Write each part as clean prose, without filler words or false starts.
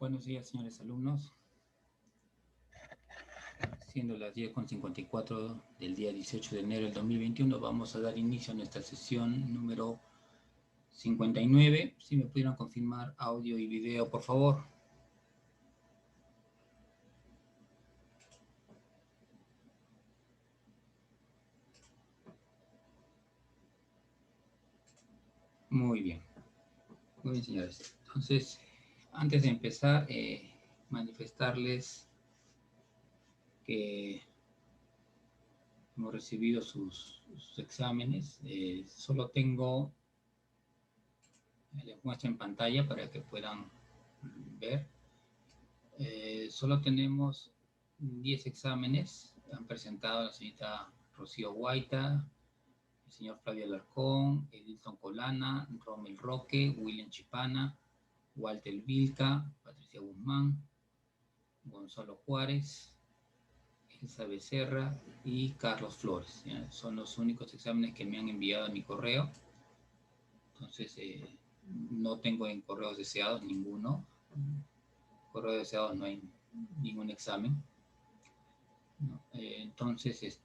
Buenos días, señores alumnos. Siendo las 10:54 del día 18 de enero del 2021, vamos a dar inicio a nuestra sesión número 59. Si me pudieran confirmar audio y video, por favor. Muy bien. Muy bien, señores. Entonces, antes de empezar, manifestarles que hemos recibido sus exámenes. Solo tengo, les muestro en pantalla para que puedan ver. Solo tenemos 10 exámenes. Han presentado la señorita Rocío Guaita, el señor Flavio Alarcón, Edilson Colana, Rommel Roque, William Chipana, Walter Vilca, Patricia Guzmán, Gonzalo Juárez, Elsa Becerra y Carlos Flores. ¿Ya? Son los únicos exámenes que me han enviado a mi correo. Entonces, no tengo en correos deseados ninguno. Correo deseados no hay ningún examen. ¿No? Entonces,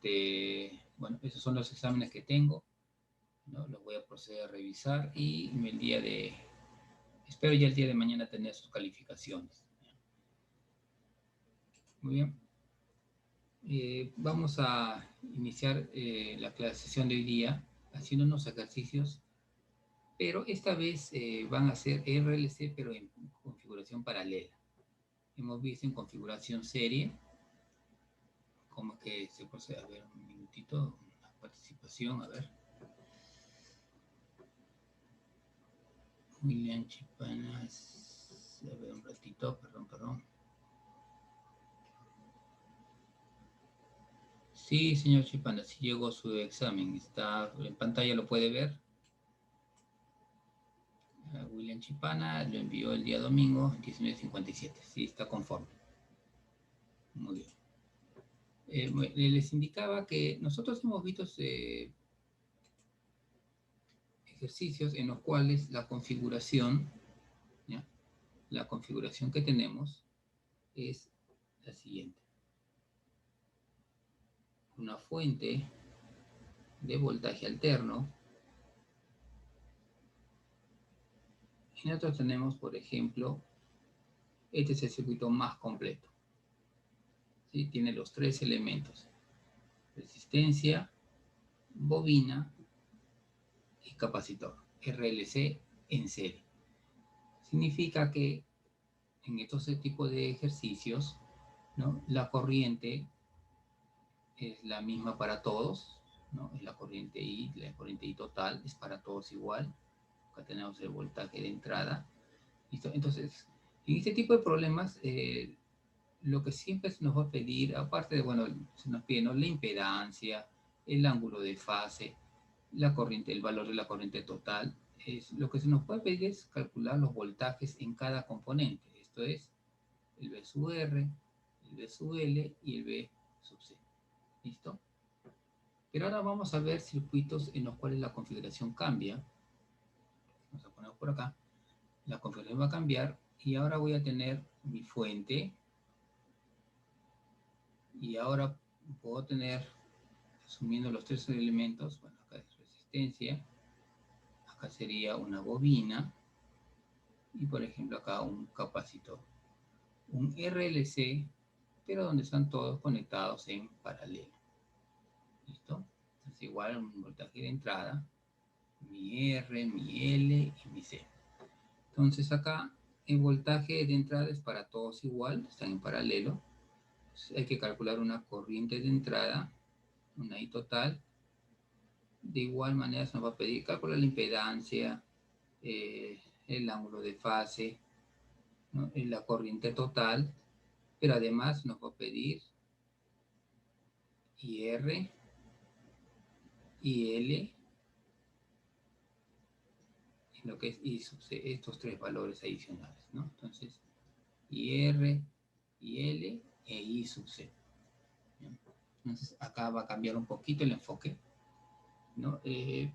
bueno, esos son los exámenes que tengo, ¿no? Los voy a proceder a revisar y espero ya el día de mañana tener sus calificaciones. Muy bien. Vamos a iniciar la sesión de hoy día haciendo unos ejercicios, pero esta vez van a ser RLC, pero en configuración paralela. Hemos visto en configuración serie. Como que se procede, a ver, un minutito, una participación, a ver. William Chipanas, a ver un ratito, perdón. Sí, señor Chipanas, sí llegó su examen, está en pantalla, lo puede ver. William Chipana lo envió el día domingo, 19:57, sí, está conforme. Muy bien. Les indicaba que nosotros hemos visto ejercicios en los cuales la configuración, ¿ya? La configuración que tenemos es la siguiente. Una fuente de voltaje alterno. Y nosotros tenemos, por ejemplo, este es el circuito más completo. ¿Sí? Tiene los tres elementos: resistencia, bobina y capacitor, RLC en serie. Significa que en estos tipos de ejercicios, ¿no? La corriente es la misma para todos, ¿no? Es la corriente I total es para todos igual. Acá tenemos el voltaje de entrada. ¿Listo? Entonces, en este tipo de problemas, lo que siempre se nos va a pedir, aparte de, bueno, se nos pide, ¿no?, la impedancia, el ángulo de fase, la corriente, el valor de la corriente total, lo que se nos puede pedir es calcular los voltajes en cada componente. Esto es el V sub R, el V sub L y el V sub C. ¿Listo? Pero ahora vamos a ver circuitos en los cuales la configuración cambia. Vamos a poner por acá. La configuración va a cambiar y ahora voy a tener mi fuente. Y ahora puedo tener, asumiendo los tres elementos, bueno, acá es resistencia, acá sería una bobina, y por ejemplo acá un capacitor. Un RLC, pero donde están todos conectados en paralelo. ¿Listo? Entonces igual un voltaje de entrada, mi R, mi L y mi C. Entonces acá el voltaje de entrada es para todos igual, están en paralelo. Entonces hay que calcular una corriente de entrada, una I total. De igual manera se nos va a pedir calcular la impedancia, el ángulo de fase, ¿no?, la corriente total, pero además nos va a pedir IR, IL y lo que es I sub C, estos tres valores adicionales, ¿no? Entonces, IR, IL e I sub C. ¿Bien? Entonces, acá va a cambiar un poquito el enfoque, ¿no? Hay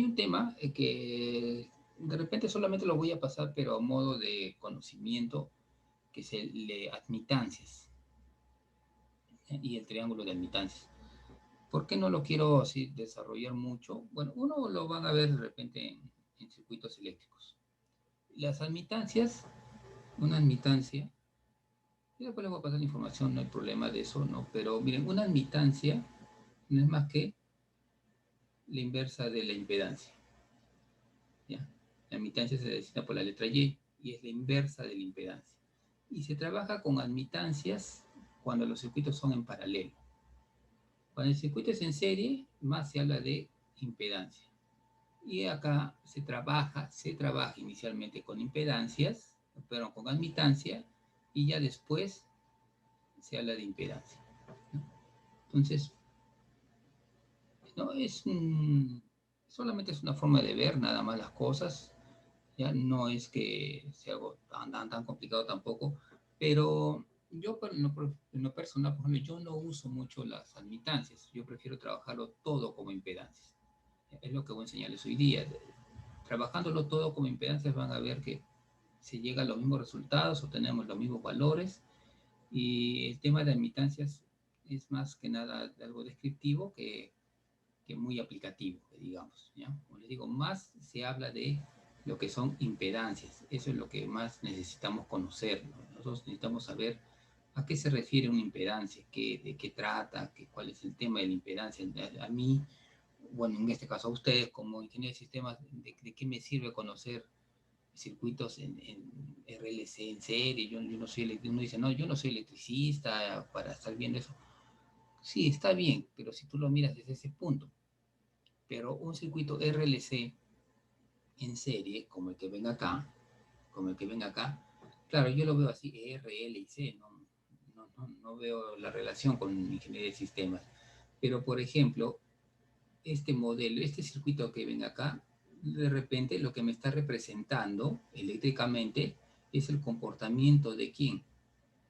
un tema que de repente solamente lo voy a pasar, pero a modo de conocimiento, que es el de admitancias y el triángulo de admitancias. ¿Por qué no lo quiero así desarrollar mucho? Bueno, uno lo van a ver de repente en circuitos eléctricos. Las admitancias, una admitancia, y después les voy a pasar la información, no hay problema de eso, ¿no? Pero miren, una admitancia no es más que la inversa de la impedancia, ¿ya? La admitancia se designa por la letra y es la inversa de la impedancia. Y se trabaja con admitancias cuando los circuitos son en paralelo. Cuando el circuito es en serie, más se habla de impedancia. Y acá se trabaja inicialmente con impedancias, pero con admitancia, y ya después se habla de impedancia, ¿no? Entonces, no es solamente es una forma de ver nada más las cosas, ya no es que sea algo tan complicado tampoco, pero yo en lo personal, por ejemplo, yo no uso mucho las admitancias, yo prefiero trabajarlo todo como impedancias. Es lo que voy a enseñarles hoy día. Trabajándolo todo como impedancias van a ver que se llega a los mismos resultados, obtenemos los mismos valores, y el tema de admitancias es más que nada algo descriptivo que muy aplicativo, digamos, ¿ya? Como les digo, más se habla de lo que son impedancias, eso es lo que más necesitamos conocer, ¿no? Nosotros necesitamos saber a qué se refiere una impedancia, de qué trata, cuál es el tema de la impedancia. A mí, bueno, en este caso a ustedes como ingeniero de sistemas, de qué me sirve conocer circuitos en RLC en serie. Yo no soy, uno dice, no, yo no soy electricista para estar viendo eso. Sí, está bien, pero si tú lo miras desde ese punto. Pero un circuito RLC en serie, como el que ven acá, claro, yo lo veo así, R, L y C, no veo la relación con ingeniería de sistemas. Pero, por ejemplo, este modelo, este circuito que ven acá, de repente lo que me está representando eléctricamente es el comportamiento de quién.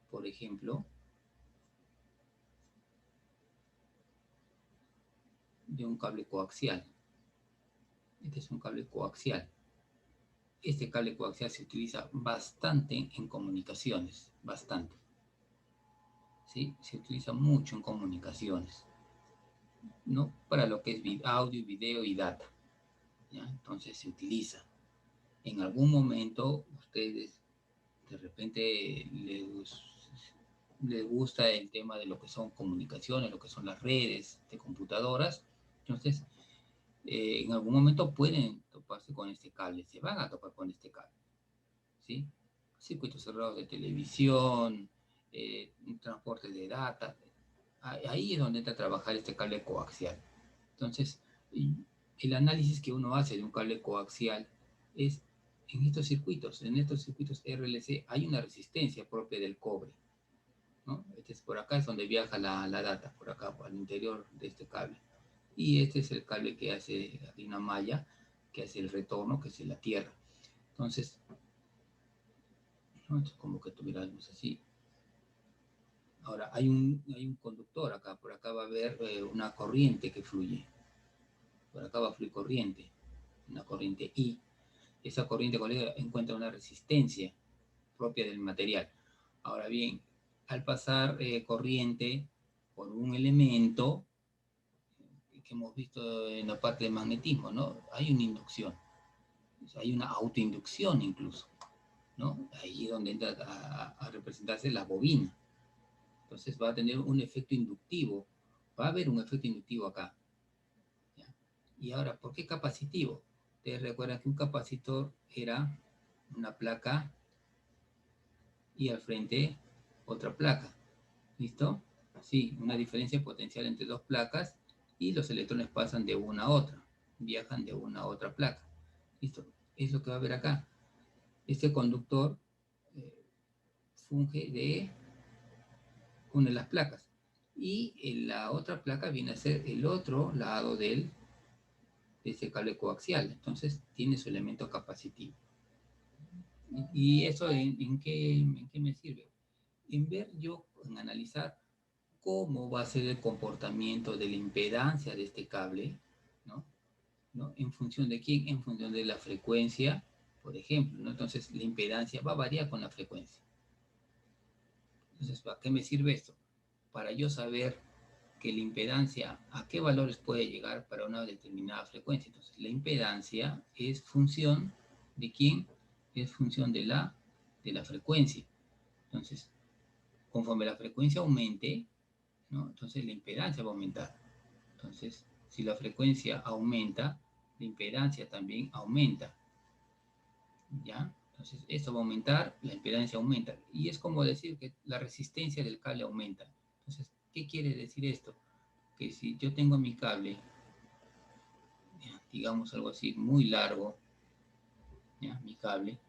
Por ejemplo, de un cable coaxial. Este es un cable coaxial. Este cable coaxial se utiliza bastante en comunicaciones, bastante. ¿Sí? Se utiliza mucho en comunicaciones, ¿no? Para lo que es audio, video y data, ¿ya? Entonces se utiliza. En algún momento ustedes de repente les gusta el tema de lo que son comunicaciones, lo que son las redes de computadoras. Entonces, en algún momento pueden toparse con este cable, se van a topar con este cable, ¿sí? Circuitos cerrados de televisión, transporte de data. Ahí es donde entra a trabajar este cable coaxial. Entonces, el análisis que uno hace de un cable coaxial es en estos circuitos RLC hay una resistencia propia del cobre, ¿no? Por acá es donde viaja la data, por acá, al interior de este cable. Y este es el cable que hace, hay una malla que hace el retorno, que es en la tierra. Entonces, ¿no? Esto es como que tuviera algo así. Ahora, hay un conductor acá, por acá va a haber una corriente que fluye. Por acá va a fluir corriente, una corriente I. Esa corriente, colega, encuentra una resistencia propia del material. Ahora bien, al pasar corriente por un elemento que hemos visto en la parte de magnetismo, ¿no? Hay una inducción, o sea, hay una autoinducción incluso, ¿no? Ahí es donde entra a representarse la bobina. Entonces va a tener un efecto inductivo, va a haber un efecto inductivo acá, ¿ya? Y ahora, ¿por qué capacitivo? Ustedes recuerdan que un capacitor era una placa y al frente otra placa. ¿Listo? Sí, una diferencia potencial entre dos placas y los electrones pasan de una a otra, viajan de una a otra placa. ¿Listo? Es lo que va a ver acá. Este conductor funge de una de las placas y la otra placa viene a ser el otro lado de ese cable coaxial. Entonces tiene su elemento capacitivo. ¿Y eso en qué me sirve? En ver yo, en analizar cómo va a ser el comportamiento de la impedancia de este cable, ¿no? ¿no? ¿En función de quién? En función de la frecuencia, por ejemplo, ¿no? Entonces, la impedancia va a variar con la frecuencia. Entonces, ¿para qué me sirve esto? Para yo saber que la impedancia, a qué valores puede llegar para una determinada frecuencia. Entonces, la impedancia es función de quién, es función de la frecuencia. Entonces, conforme la frecuencia aumente, ¿no? Entonces la impedancia va a aumentar. Entonces, si la frecuencia aumenta, la impedancia también aumenta. ¿Ya? Entonces, esto va a aumentar, la impedancia aumenta. Y es como decir que la resistencia del cable aumenta. Entonces, ¿qué quiere decir esto? Que si yo tengo mi cable, digamos algo así, muy largo, ¿ya? Mi cable,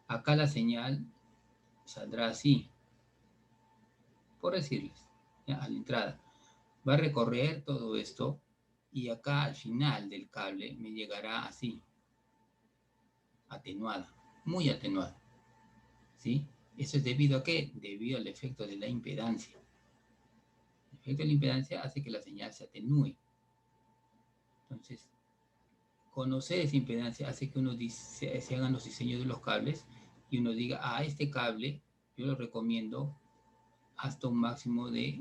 acá la señal saldrá así, por decirles, ¿ya? A la entrada. Va a recorrer todo esto y acá al final del cable me llegará así, atenuada, muy atenuada, ¿sí? ¿Eso es debido a qué? Debido al efecto de la impedancia. El efecto de la impedancia hace que la señal se atenúe. Entonces, conocer esa impedancia hace que uno se hagan los diseños de los cables y uno diga, este cable yo lo recomiendo hasta un máximo de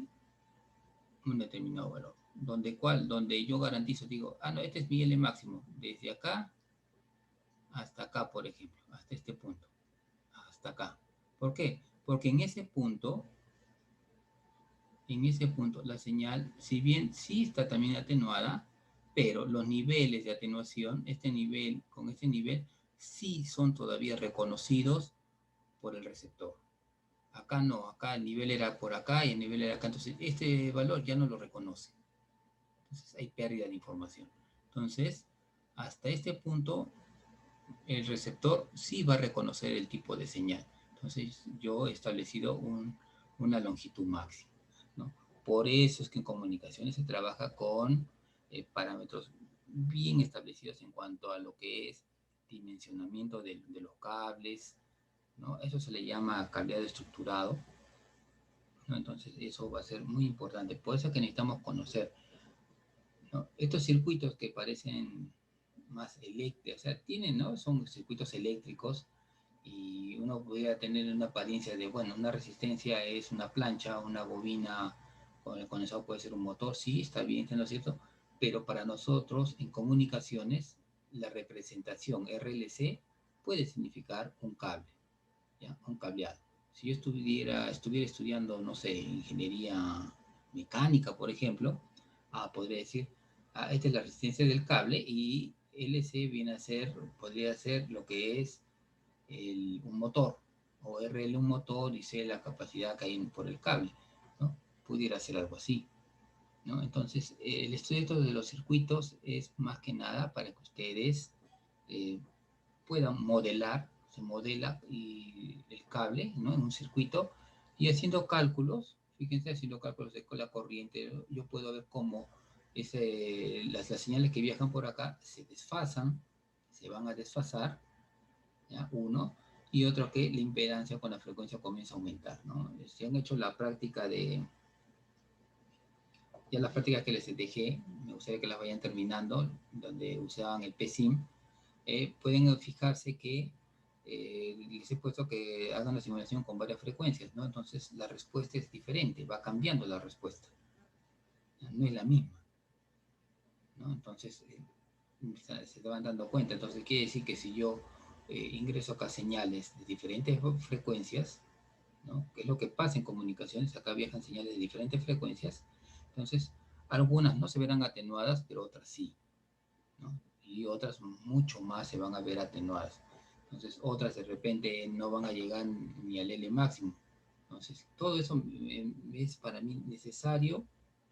un determinado valor. Donde yo garantizo, digo, no, este es mi L máximo, desde acá hasta acá, por ejemplo, hasta este punto, hasta acá. ¿Por qué? Porque en ese punto, la señal, si bien sí está también atenuada, pero los niveles de atenuación, con este nivel, sí son todavía reconocidos por el receptor. Acá no, acá el nivel era por acá y el nivel era acá, entonces este valor ya no lo reconoce. Entonces hay pérdida de información. Entonces, hasta este punto, el receptor sí va a reconocer el tipo de señal. Entonces, yo he establecido una longitud máxima, ¿no? Por eso es que en comunicaciones se trabaja con parámetros bien establecidos en cuanto a lo que es dimensionamiento de los cables, ¿no? Eso se le llama cableado estructurado, ¿no? Entonces, eso va a ser muy importante. Por eso es que necesitamos conocer, ¿no? Estos circuitos que parecen más eléctricos, o sea, ¿no? Son circuitos eléctricos y uno podría tener una apariencia de, bueno, una resistencia es una plancha, una bobina, con eso puede ser un motor, sí, está bien, ¿no es cierto? Pero para nosotros en comunicaciones, la representación RLC puede significar un cable, ¿ya? Un cableado. Si yo estuviera estudiando, no sé, ingeniería mecánica, por ejemplo, podría decir, esta es la resistencia del cable y LC podría ser lo que es un motor, o RL un motor y C la capacidad que hay por el cable, ¿no? Pudiera ser algo así, ¿no? Entonces, el estudio de los circuitos es más que nada para que ustedes eh, puedan modelar, se modela el cable, ¿no? En un circuito y haciendo cálculos, fíjense, haciendo cálculos de la corriente, yo puedo ver cómo las señales que viajan por acá se desfasan, se van a desfasar, ¿ya? Uno, y otro que la impedancia con la frecuencia comienza a aumentar, ¿no? Si han hecho la práctica ya las prácticas que les dejé, me gustaría que las vayan terminando, donde usaban el PSIM, pueden fijarse que les he puesto que hagan la simulación con varias frecuencias, ¿no? Entonces la respuesta es diferente, va cambiando la respuesta, no es la misma, ¿no? Entonces se van dando cuenta. Entonces quiere decir que si yo ingreso acá señales de diferentes frecuencias, ¿no? ¿Qué es lo que pasa en comunicaciones? Acá viajan señales de diferentes frecuencias, entonces algunas no se verán atenuadas, pero otras sí, ¿no? Y otras mucho más se van a ver atenuadas. Entonces, otras de repente no van a llegar ni al L máximo. Entonces, todo eso es para mí necesario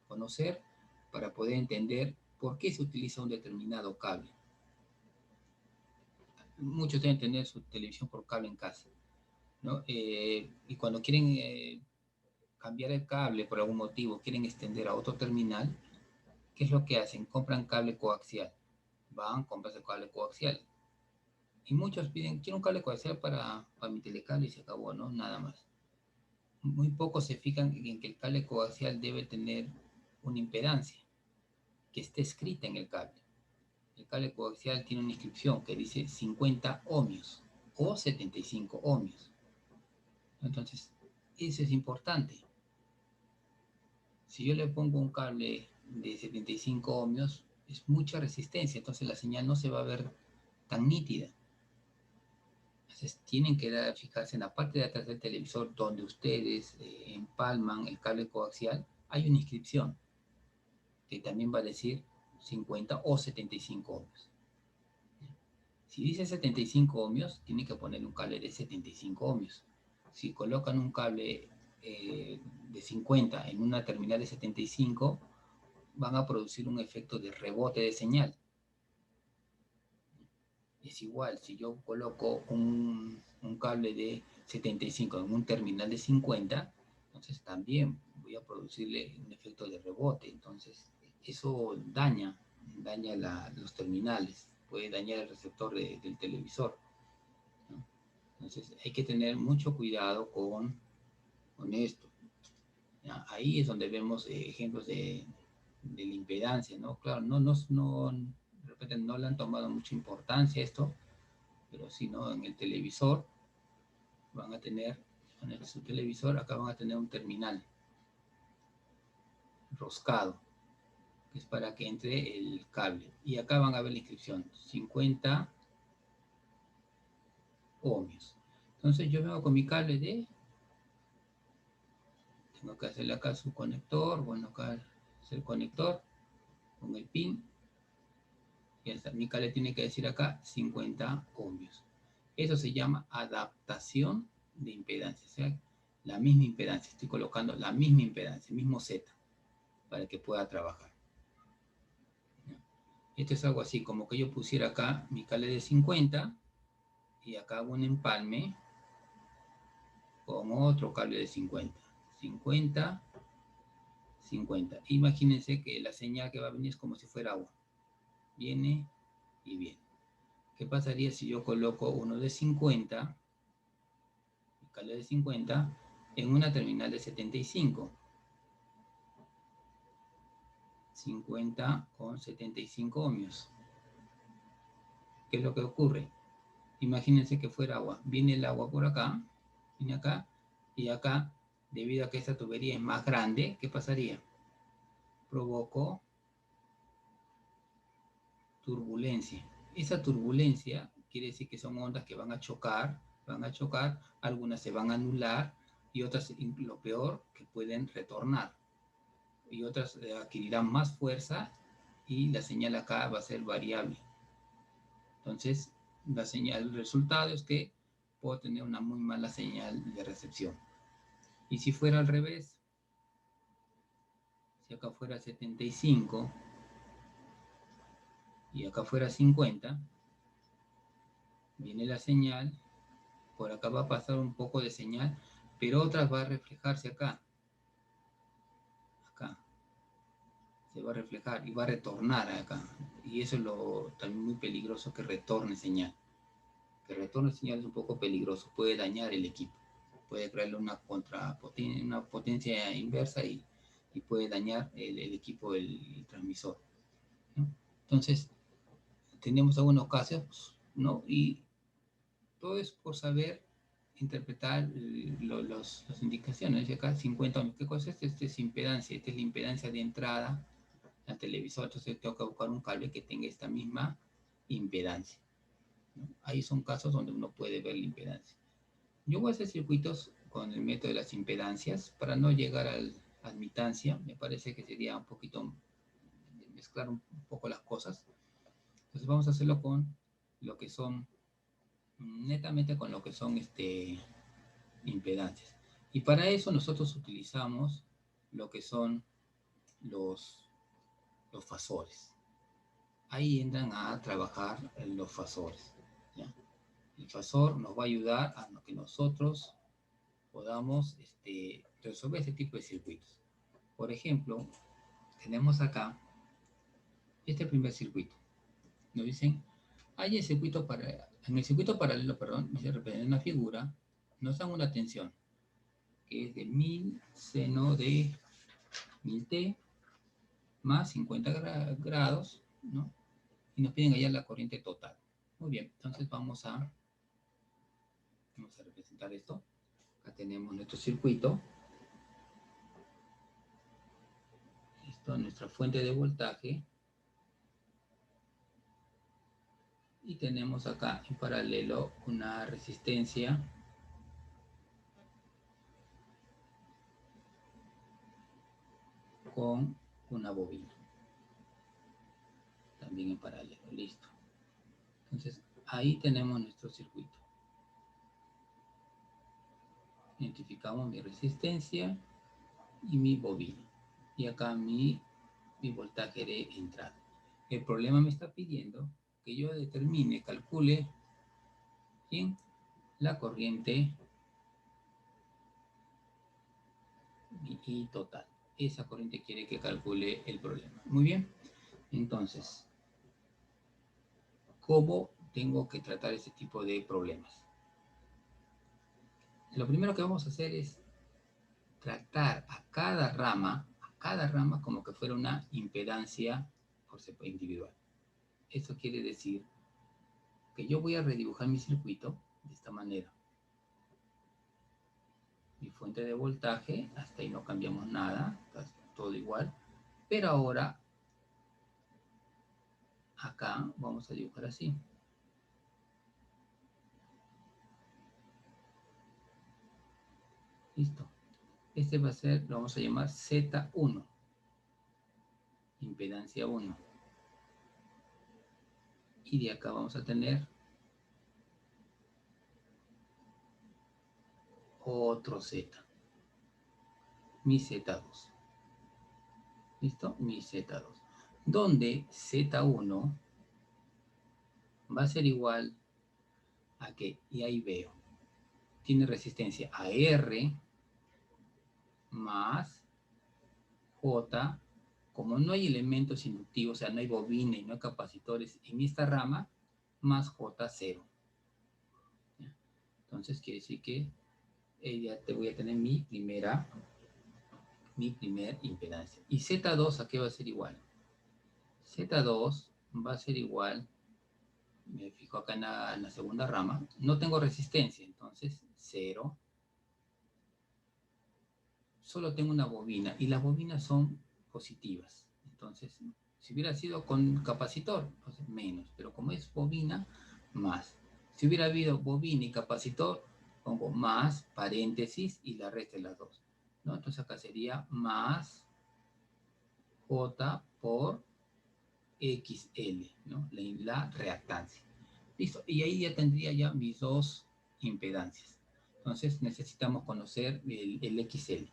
conocer para poder entender por qué se utiliza un determinado cable. Muchos deben tener su televisión por cable en casa, ¿no? Y cuando quieren cambiar el cable por algún motivo, quieren extender a otro terminal, ¿qué es lo que hacen? Compran cable coaxial. Van, compran el cable coaxial. Y muchos piden, quiero un cable coaxial para mi telecable y se acabó, ¿no? Nada más. Muy pocos se fijan en que el cable coaxial debe tener una impedancia que esté escrita en el cable, el cable coaxial tiene una inscripción que dice 50 ohmios o 75 ohmios. Entonces, eso es importante. Si yo le pongo un cable de 75 ohmios, es mucha resistencia, entonces la señal no se va a ver tan nítida. Entonces tienen que fijarse en la parte de atrás del televisor donde ustedes empalman el cable coaxial, hay una inscripción que también va a decir 50 o 75 ohmios. Si dice 75 ohmios, tienen que poner un cable de 75 ohmios. Si colocan un cable de 50 en una terminal de 75, van a producir un efecto de rebote de señal. Es igual, si yo coloco un cable de 75 en un terminal de 50, entonces también voy a producirle un efecto de rebote. Entonces, eso daña los terminales, puede dañar el receptor del televisor, ¿no? Entonces, hay que tener mucho cuidado con esto. ¿Ya? Ahí es donde vemos ejemplos de la impedancia, ¿no? Claro, de repente no le han tomado mucha importancia esto, pero si no, en el televisor van a tener, en su televisor acá van a tener un terminal roscado, que es para que entre el cable. Y acá van a ver la inscripción, 50 ohmios. Entonces yo vengo con mi cable tengo que hacerle acá su conector, bueno, acá es el conector, con el pin, y hasta mi cable tiene que decir acá 50 ohmios. Eso se llama adaptación de impedancia, o sea, la misma impedancia, estoy colocando la misma impedancia, el mismo Z, para que pueda trabajar. Esto es algo así, como que yo pusiera acá mi cable de 50 y acá hago un empalme con otro cable de 50. 50, 50. Imagínense que la señal que va a venir es como si fuera agua. Viene y viene. ¿Qué pasaría si yo coloco uno de 50, el cable de 50, en una terminal de 75? 50 con 75 ohmios. ¿Qué es lo que ocurre? Imagínense que fuera agua. Viene el agua por acá, viene acá, y acá, debido a que esta tubería es más grande, ¿qué pasaría? Provocó turbulencia. Esa turbulencia quiere decir que son ondas que van a chocar, algunas se van a anular y otras, lo peor, que pueden retornar. Y otras adquirirán más fuerza y la señal acá va a ser variable. Entonces, la señal, el resultado es que puedo tener una muy mala señal de recepción. Y si fuera al revés, si acá fuera 75 y acá fuera 50, viene la señal, por acá va a pasar un poco de señal, pero otras va a reflejarse acá. Acá. Se va a reflejar y va a retornar acá. Y eso es también muy peligroso, que retorne señal. Que retorne señal es un poco peligroso, puede dañar el equipo. Puede crearle una potencia inversa y puede dañar el equipo del transmisor, ¿no? Entonces, tenemos algunos casos, ¿no? Y todo es por saber interpretar las indicaciones. Y acá 50 ohmios. ¿Qué cosa es esto? Esta es impedancia. Esta es la impedancia de entrada al televisor. Entonces tengo que buscar un cable que tenga esta misma impedancia, ¿no? Ahí son casos donde uno puede ver la impedancia. Yo voy a hacer circuitos con el método de las impedancias para no llegar a admitancia. Me parece que sería un poquito de mezclar un poco las cosas. Entonces vamos a hacerlo con lo que son, netamente con lo que son impedancias. Y para eso nosotros utilizamos lo que son los fasores. Ahí entran a trabajar los fasores, ¿ya? El fasor nos va a ayudar a que nosotros podamos resolver este tipo de circuitos. Por ejemplo, tenemos acá este primer circuito. Nos dicen, hay el circuito en el circuito paralelo, perdón, se representa una figura, nos dan una tensión que es de 1000 seno de 1000t más 50 grados, ¿no? y nos piden hallar la corriente total. Muy bien, entonces vamos a representar esto. Acá tenemos nuestro circuito. Listo, nuestra fuente de voltaje. Y tenemos acá en paralelo una resistencia con una bobina. También en paralelo, listo. Entonces, ahí tenemos nuestro circuito. Identificamos mi resistencia y mi bobina. Y acá mi voltaje de entrada. El problema me está pidiendo que yo determine, calcule, ¿sí?, la corriente y total. Esa corriente quiere que calcule el problema. Muy bien. Entonces, ¿cómo tengo que tratar este tipo de problemas? Lo primero que vamos a hacer es tratar a cada rama como que fuera una impedancia individual. Eso quiere decir que yo voy a redibujar mi circuito de esta manera. Mi fuente de voltaje, hasta ahí no cambiamos nada, está todo igual. Pero ahora, acá vamos a dibujar así. Listo. Este va a ser, lo vamos a llamar Z1. Impedancia 1. Y de acá vamos a tener otro Z. Mi Z2. ¿Listo? Mi Z2. Donde Z1 va a ser igual a que, y ahí veo, tiene resistencia a R más J. Como no hay elementos inductivos, o sea, no hay bobina y no hay capacitores en esta rama, más J0. Entonces quiere decir que ya te voy a tener mi primer impedancia. ¿Y Z2 a qué va a ser igual? Z2 va a ser igual, me fijo acá en la segunda rama, no tengo resistencia, entonces 0. Solo tengo una bobina y las bobinas son positivas. Entonces, si hubiera sido con capacitor, pues menos, pero como es bobina, más. Si hubiera habido bobina y capacitor, pongo más, paréntesis, y la resta de las dos, ¿no? Entonces acá sería más J por XL, ¿no? La reactancia. Listo, y ahí ya tendría ya mis dos impedancias. Entonces necesitamos conocer el XL.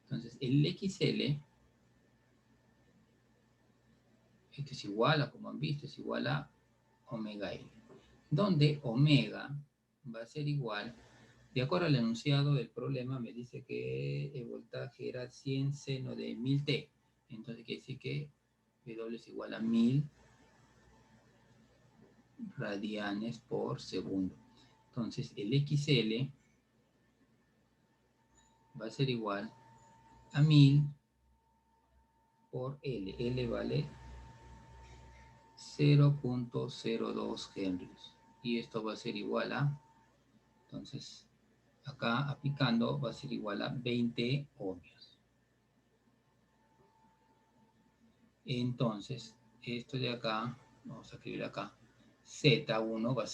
Entonces el XL, esto es igual a, como han visto, es igual a omega L, donde omega va a ser igual, de acuerdo al enunciado del problema, me dice que el voltaje era 100 seno de 1000 T. Entonces quiere decir que W es igual a 1000 radianes por segundo. Entonces el XL va a ser igual a 1000 por L. L vale 0.02 Henrys. Y esto va a ser igual a, entonces, acá aplicando va a ser igual a 20 ohmios. Entonces, esto de acá, vamos a escribir acá, Z1 va a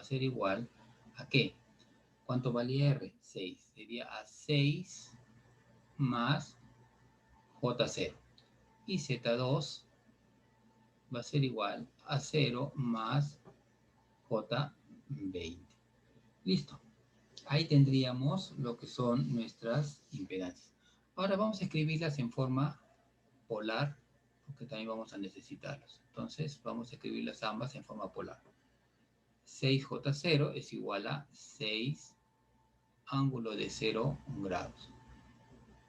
ser igual a ¿qué? ¿Cuánto valía R? 6. Sería a 6 más J0. Y Z2 va a ser igual a 0 más J20. Listo. Ahí tendríamos lo que son nuestras impedancias. Ahora vamos a escribirlas en forma polar, porque también vamos a necesitarlas. Entonces vamos a escribirlas ambas en forma polar. 6J0 es igual a 6 ángulo de 0 grados.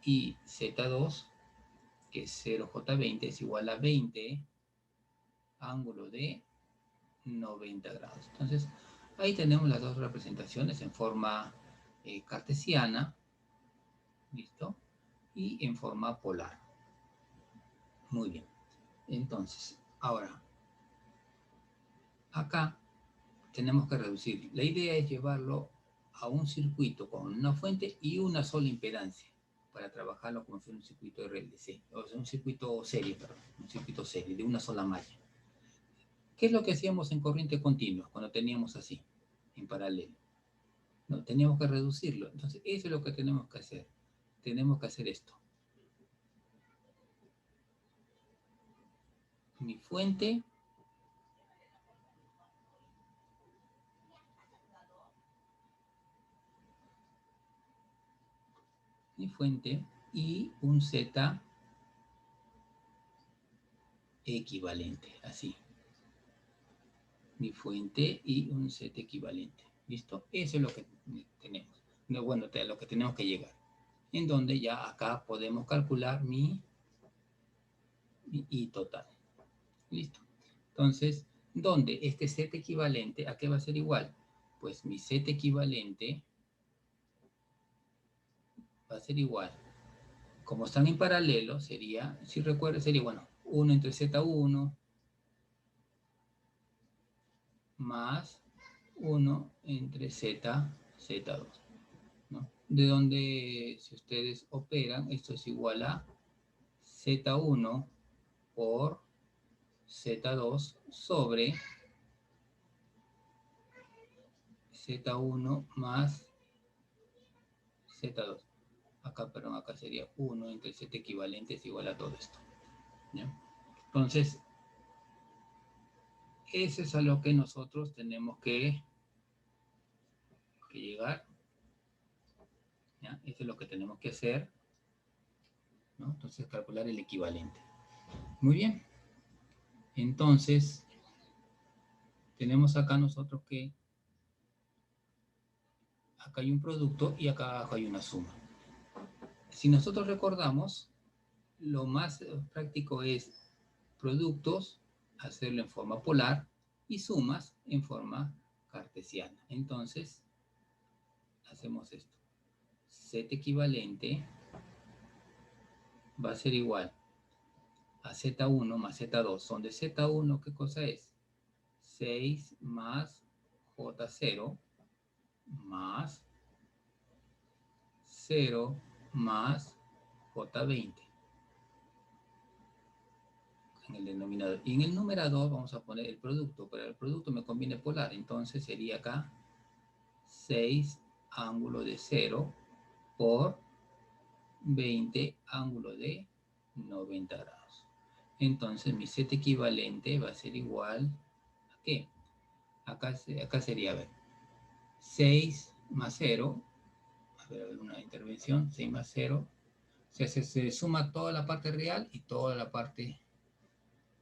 Y Z2, que es 0J20, es igual a 20 ángulo de 90 grados. Entonces, ahí tenemos las dos representaciones en forma cartesiana, ¿listo? Y en forma polar. Muy bien. Entonces, ahora, acá tenemos que reducir. La idea es llevarlo a un circuito con una fuente y una sola impedancia para trabajarlo como si fuera un circuito RLC, o sea, un circuito serie, perdón, un circuito serie de una sola malla. ¿Qué es lo que hacíamos en corriente continua cuando teníamos así, en paralelo? No, teníamos que reducirlo. Entonces, eso es lo que tenemos que hacer. Tenemos que hacer esto. Mi fuente y un Z equivalente, así. Mi fuente y un Z equivalente. ¿Listo? Eso es lo que tenemos. No, bueno, lo que tenemos que llegar. En donde ya acá podemos calcular mi I total. ¿Listo? Entonces, ¿dónde este Z equivalente a qué va a ser igual? Pues mi Z equivalente va a ser igual. Como están en paralelo, sería, si recuerdo, sería, bueno, 1 entre Z1 más 1 entre Z2. ¿No? De donde, si ustedes operan, esto es igual a Z1 por Z2 sobre Z1 más Z2. Acá, perdón, acá sería 1 entre Z equivalente es igual a todo esto. ¿Ya? Entonces, eso es a lo que nosotros tenemos que llegar. ¿Ya? Eso es lo que tenemos que hacer, ¿no? Entonces, calcular el equivalente. Muy bien. Entonces, tenemos acá nosotros que acá hay un producto y acá abajo hay una suma. Si nosotros recordamos, lo más práctico es productos, hacerlo en forma polar y sumas en forma cartesiana. Entonces, hacemos esto. Z equivalente va a ser igual a Z1 más Z2. Son de Z1, ¿qué cosa es? 6 más J0 más 0 más J20 en el denominador. Y en el numerador vamos a poner el producto, pero el producto me conviene polar, entonces sería acá 6 ángulo de 0 por 20 ángulo de 90 grados. Entonces mi Z equivalente va a ser igual a ¿qué? Acá sería, a ver, 6 más 0, a ver, una intervención, 6 más 0, o sea, se suma toda la parte real y toda la parte,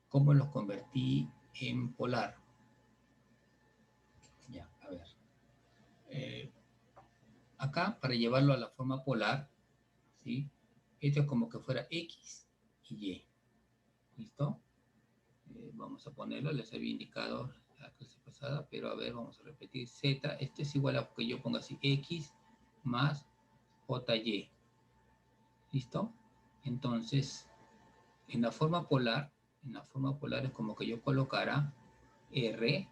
¿cómo los convertí en polar? Ya, a ver. Acá, para llevarlo a la forma polar, ¿sí? Esto es como que fuera X y Y. ¿Listo? Vamos a ponerlo, les había indicado la clase pasada, pero a ver, vamos a repetir. Z, esto es igual a que yo ponga así, X más JY. ¿Listo? Entonces, en la forma polar es como que yo colocara R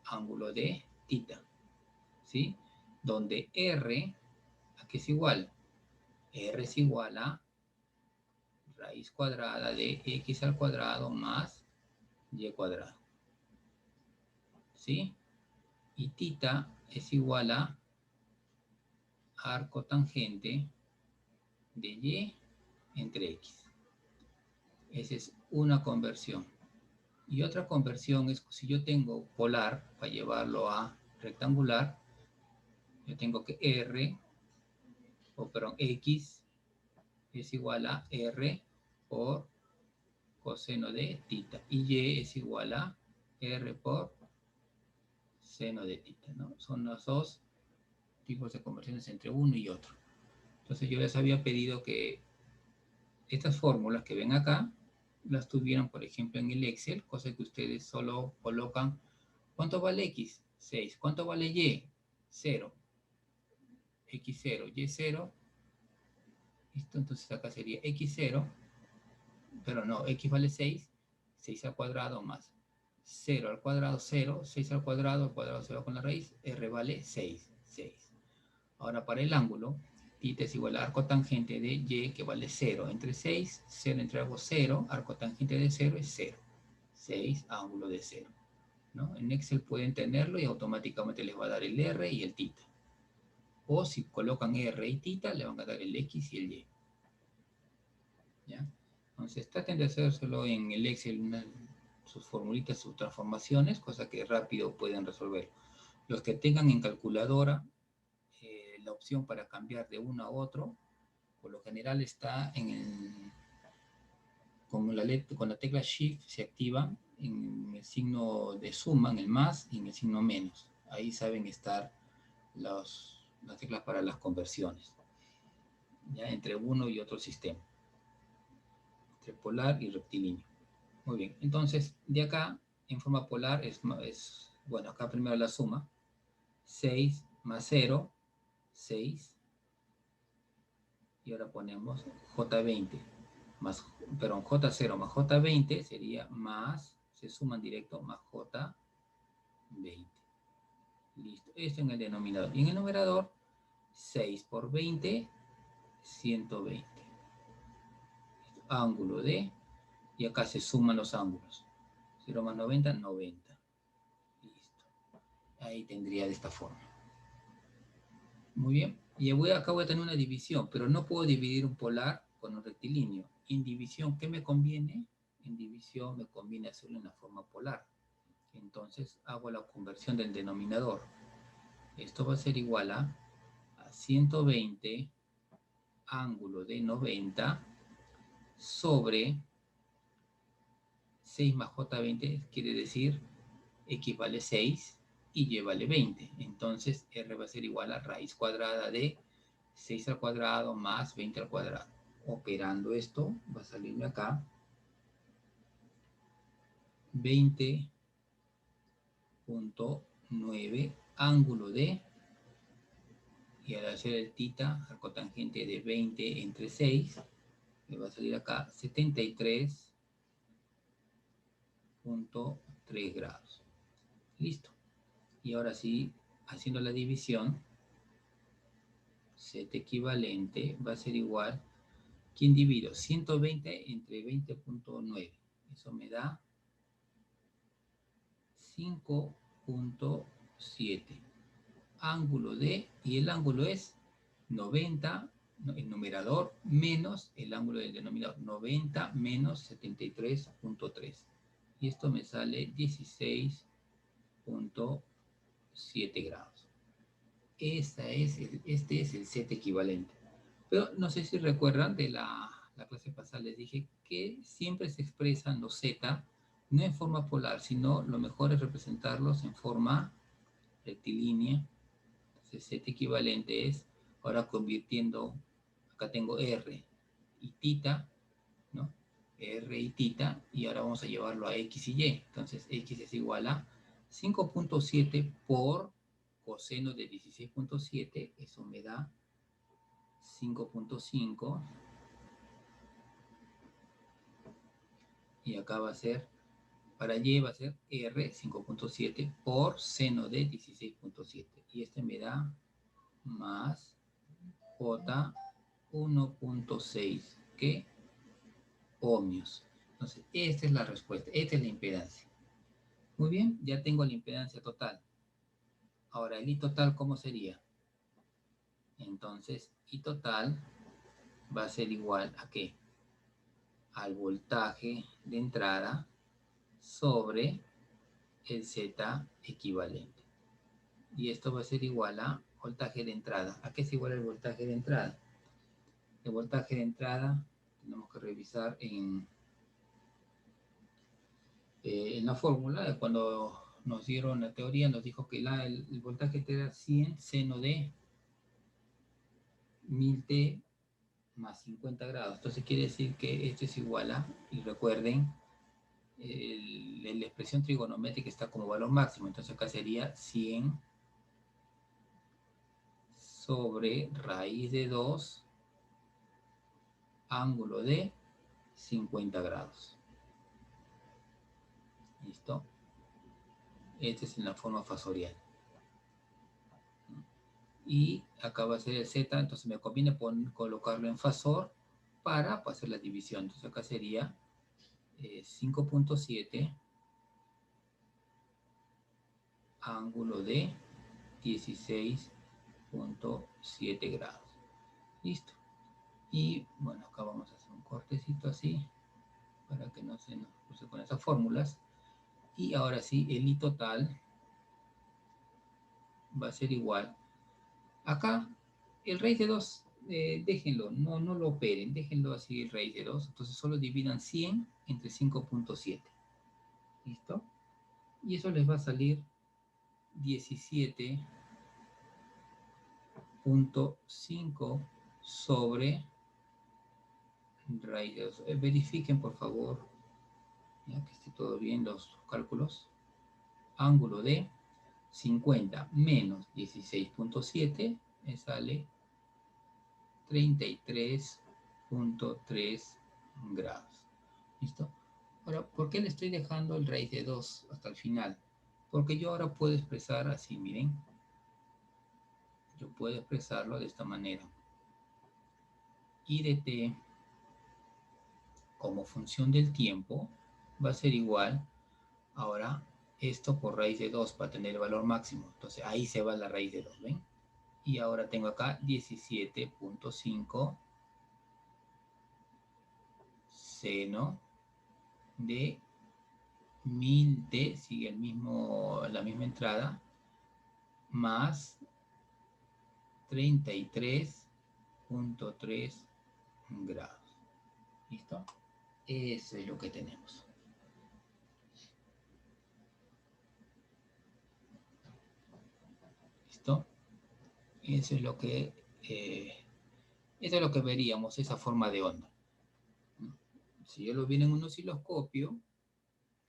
ángulo de tita, ¿sí? Donde R, ¿a qué es igual? R es igual a raíz cuadrada de X al cuadrado más Y cuadrado, ¿sí? Y tita es igual a arco tangente de Y entre X. Esa es una conversión. Y otra conversión es si yo tengo polar, para llevarlo a rectangular, yo tengo que X es igual a R por coseno de tita. Y Y es igual a R por seno de tita, ¿no? Son los dos tipos de conversiones entre uno y otro. Entonces yo les había pedido que estas fórmulas que ven acá las tuvieran, por ejemplo, en el Excel, cosa que ustedes solo colocan, ¿cuánto vale X? 6. ¿Cuánto vale Y? 0. X0, Y0. ¿Listo? Entonces acá sería X0, pero no, X vale 6, 6 al cuadrado más 0 al cuadrado, 0, 6 al cuadrado se va con la raíz, R vale 6, 6. Ahora para el ángulo, θ es igual a arco tangente de Y, que vale 0 entre 6, 0 entre algo 0, arco tangente de 0 es 0, 6, ángulo de 0. ¿No? En Excel pueden tenerlo y automáticamente les va a dar el R y el θ. O si colocan R y θ, le van a dar el X y el Y. ¿Ya? Entonces traten de hacérselo en el Excel, sus formulitas, sus transformaciones, cosa que rápido pueden resolver. Los que tengan en calculadora la opción para cambiar de uno a otro, por lo general está con la tecla Shift se activa en el signo de suma, en el más y en el signo menos. Ahí saben estar las teclas para las conversiones, ya entre uno y otro sistema, entre polar y rectilíneo. Muy bien, entonces de acá en forma polar bueno, acá primero la suma, 6 más 0, 6, y ahora ponemos J20 más, perdón, J0 más J20 sería más, se suman directo, más J20. Listo, esto en el denominador. Y en el numerador, 6 por 20, 120. Ángulo de, y acá se suman los ángulos. 0 más 90, 90. Listo. Ahí tendría de esta forma. Muy bien. Y acá voy a tener una división, pero no puedo dividir un polar con un rectilíneo. En división, ¿qué me conviene? En división me conviene hacerlo en la forma polar. Entonces hago la conversión del denominador. Esto va a ser igual a 120 ángulo de 90 sobre 6 más J20, quiere decir X vale 6 y Y vale 20. Entonces R va a ser igual a raíz cuadrada de 6 al cuadrado más 20 al cuadrado. Operando esto, va a salirme acá 20.9 ángulo de, y al hacer el θ, arco tangente de 20 entre 6, me va a salir acá 73.3 grados. Listo. Y ahora sí, haciendo la división, Z equivalente va a ser igual, ¿quién divido? 120 entre 20.9. Eso me da 5.7. Ángulo de, y el ángulo es 90, el numerador, menos el ángulo del denominador, 90 menos 73.3. Y esto me sale 16.7 grados. Este es el Z equivalente. Pero no sé si recuerdan de la clase pasada, les dije que siempre se expresan los Z no en forma polar, sino lo mejor es representarlos en forma rectilínea. Entonces Z equivalente es, ahora convirtiendo, acá tengo R y θ, ¿no? R y θ, y ahora vamos a llevarlo a X y Y. Entonces X es igual a 5.7 por coseno de 16.7, eso me da 5.5, y acá va a ser, para Y va a ser R 5.7 por seno de 16.7, y este me da más J 1.6, ¿qué? Ohmios. Entonces, esta es la respuesta, esta es la impedancia. Muy bien, ya tengo la impedancia total. Ahora, el I total, ¿cómo sería? Entonces, I total va a ser igual a ¿qué? Al voltaje de entrada sobre el Z equivalente. Y esto va a ser igual a voltaje de entrada. ¿A qué es igual el voltaje de entrada? El voltaje de entrada tenemos que revisar en la fórmula. Cuando nos dieron la teoría, nos dijo que el voltaje era 100 seno de 1000T más 50 grados. Entonces quiere decir que esto es igual a, y recuerden, la expresión trigonométrica está como valor máximo. Entonces acá sería 100 sobre raíz de 2 ángulo de 50 grados. ¿Listo? Este es en la forma fasorial. Y acá va a ser el Z, entonces me conviene colocarlo en fasor para hacer la división. Entonces acá sería 5.7 ángulo de 16.7 grados. Listo. Y bueno, acá vamos a hacer un cortecito así para que no se nos cruce con esas fórmulas. Y ahora sí, el I total va a ser igual. Acá, el raíz de 2, déjenlo, no lo operen, déjenlo así el raíz de 2. Entonces solo dividan 100 entre 5.7. ¿Listo? Y eso les va a salir 17.5 sobre raíz de 2. Verifiquen, por favor, ya que esté todo bien los cálculos. Ángulo de 50 menos 16.7 me sale 33.3 grados. ¿Listo? Ahora, ¿por qué le estoy dejando el raíz de 2 hasta el final? Porque yo ahora puedo expresar así, miren. Yo puedo expresarlo de esta manera. I de t como función del tiempo va a ser igual, ahora, esto por raíz de 2 para tener el valor máximo. Entonces ahí se va la raíz de 2, ¿ven? Y ahora tengo acá 17.5 seno de 1000t, sigue la misma entrada, más 33.3 grados. ¿Listo? Eso es lo que tenemos. ¿Listo? Eso es lo que veríamos, esa forma de onda. Si yo lo viera en un osciloscopio,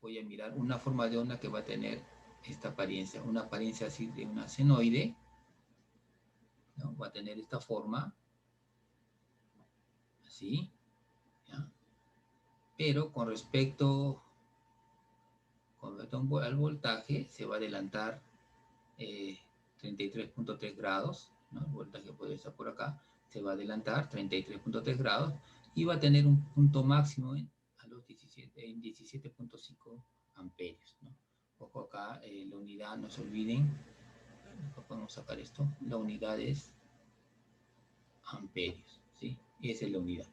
voy a mirar una forma de onda que va a tener esta apariencia, una apariencia así de una senoide, ¿no? Va a tener esta forma, así, ¿ya? Pero con respecto al voltaje, se va a adelantar 33.3 grados, ¿no? El voltaje puede estar por acá, se va a adelantar 33.3 grados y va a tener un punto máximo en 17.5 amperios, ¿no? Ojo acá, la unidad, no se olviden, acá podemos sacar esto, la unidad es amperios, ¿sí? Esa es la unidad.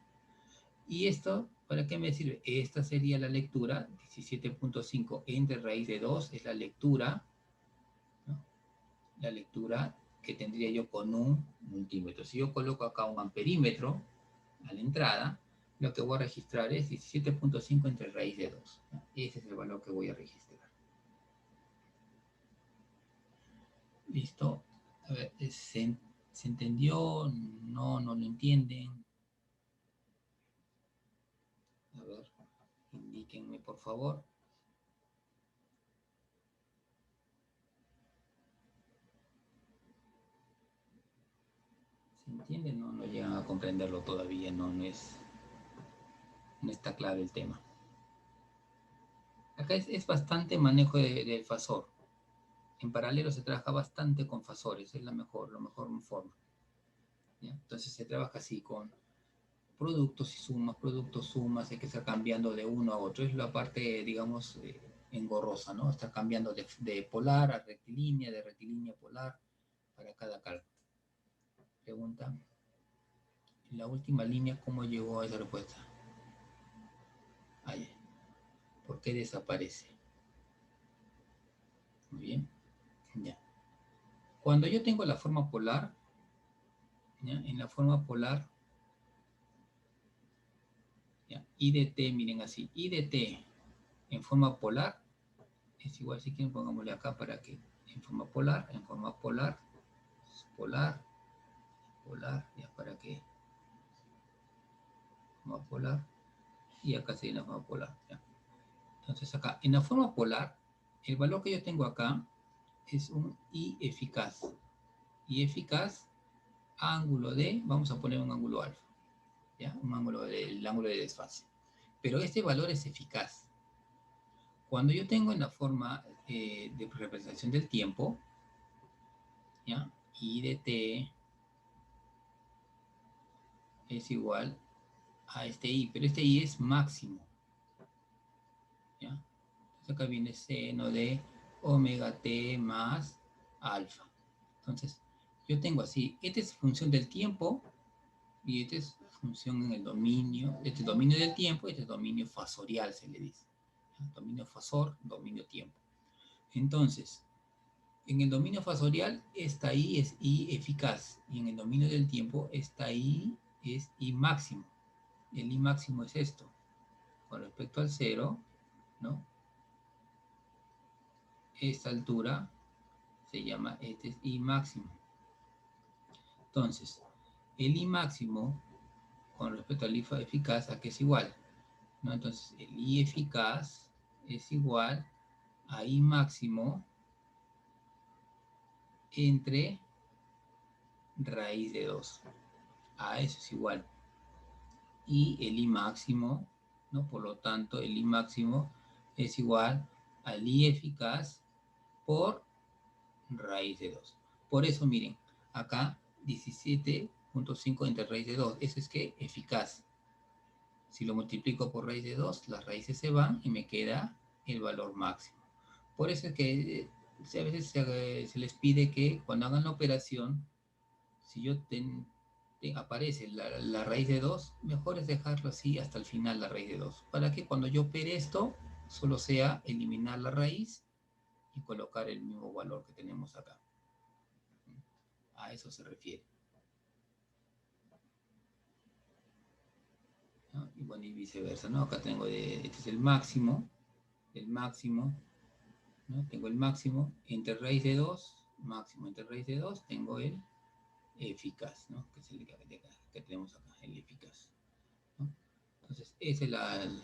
¿Y esto para qué me sirve? Esta sería la lectura, 17.5 entre raíz de 2 es la lectura, ¿no? La lectura que tendría yo con un multímetro. Si yo coloco acá un amperímetro a la entrada, lo que voy a registrar es 17.5 entre raíz de 2. ¿No? Ese es el valor que voy a registrar. ¿Listo? A ver, ¿se entendió? No lo entienden. A ver, indíquenme por favor. ¿Se entiende? No llegan a comprenderlo todavía, no está claro el tema. Acá es bastante manejo del fasor. En paralelo se trabaja bastante con fasores, es la mejor forma. ¿Ya? Entonces se trabaja así con productos y sumas, hay que estar cambiando de uno a otro. Es la parte, digamos, engorrosa, ¿no? Estar cambiando de polar a rectilínea, de rectilínea a polar para cada cálculo. Pregunta. En la última línea, ¿cómo llegó a esa respuesta? Ahí. ¿Por qué desaparece? Muy bien. Ya. Cuando yo tengo la forma polar, ¿ya? En la forma polar, ¿ya? I de t, miren así, I de t en forma polar es igual, si quieren pongámosle acá para que en forma polar, ya para que forma polar, y acá sería la forma polar, ¿ya? Entonces acá, en la forma polar, el valor que yo tengo acá es un I eficaz. I eficaz, ángulo de, vamos a poner un ángulo alfa, ¿ya? El ángulo de desfase. Pero este valor es eficaz. Cuando yo tengo en la forma de representación del tiempo, ¿ya? I de t es igual a este i, pero este i es máximo, ¿ya? Entonces acá viene seno de omega t más alfa. Entonces, yo tengo así, esta es función del tiempo y esta es función en el dominio, este es dominio del tiempo, este es dominio fasorial, se le dice. ¿Ya? Dominio fasor, dominio tiempo. Entonces, en el dominio fasorial, esta I es I eficaz, y en el dominio del tiempo, esta I es I máximo. El I máximo es esto. Con respecto al cero, ¿no? Esta altura se llama, este es I máximo. Entonces, el I máximo con respecto al I eficaz, ¿a qué es igual? ¿No? Entonces, el I eficaz es igual a I máximo entre raíz de 2. A eso es igual. Y el I máximo, ¿no? Por lo tanto, el I máximo es igual al I eficaz por raíz de 2. Por eso, miren, acá 17.5 entre raíz de 2. Eso es que eficaz. Si lo multiplico por raíz de 2, las raíces se van y me queda el valor máximo. Por eso es que a veces se les pide que cuando hagan la operación, si yo aparece la raíz de 2, mejor es dejarlo así hasta el final la raíz de 2, para que cuando yo opere esto, solo sea eliminar la raíz y colocar el mismo valor que tenemos acá. A eso se refiere. ¿No? Y bueno, y viceversa, ¿no? Acá tengo, este es el máximo, ¿no? Tengo el máximo entre raíz de 2, máximo entre raíz de 2, tengo el eficaz, ¿no? Que es el que tenemos acá, el eficaz, ¿no? Entonces, esa es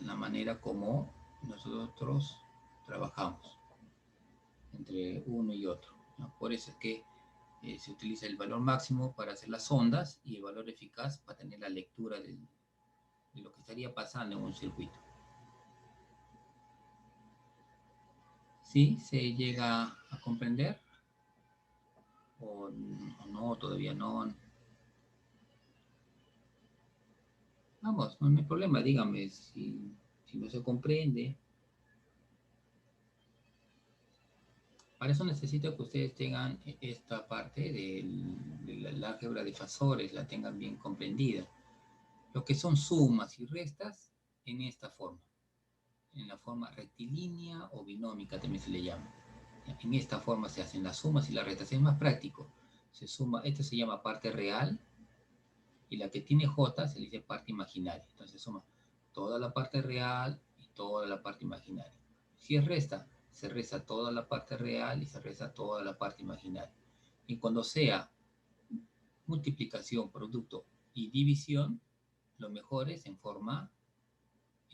la manera como nosotros trabajamos entre uno y otro, ¿no? Por eso es que se utiliza el valor máximo para hacer las ondas y el valor eficaz para tener la lectura de lo que estaría pasando en un circuito. ¿Sí? ¿Se llega a comprender? ¿O no? Todavía no. Vamos, no hay problema, dígame si no se comprende. Para eso necesito que ustedes tengan esta parte del álgebra de fasores, la tengan bien comprendida. Lo que son sumas y restas en esta forma, en la forma rectilínea o binómica también se le llama. En esta forma se hacen las sumas y las restas, es más práctico. Se suma, esto se llama parte real y la que tiene J se le dice parte imaginaria. Entonces suma toda la parte real y toda la parte imaginaria. Si es resta, se resta toda la parte real y se resta toda la parte imaginaria. Y cuando sea multiplicación, producto y división, lo mejor es en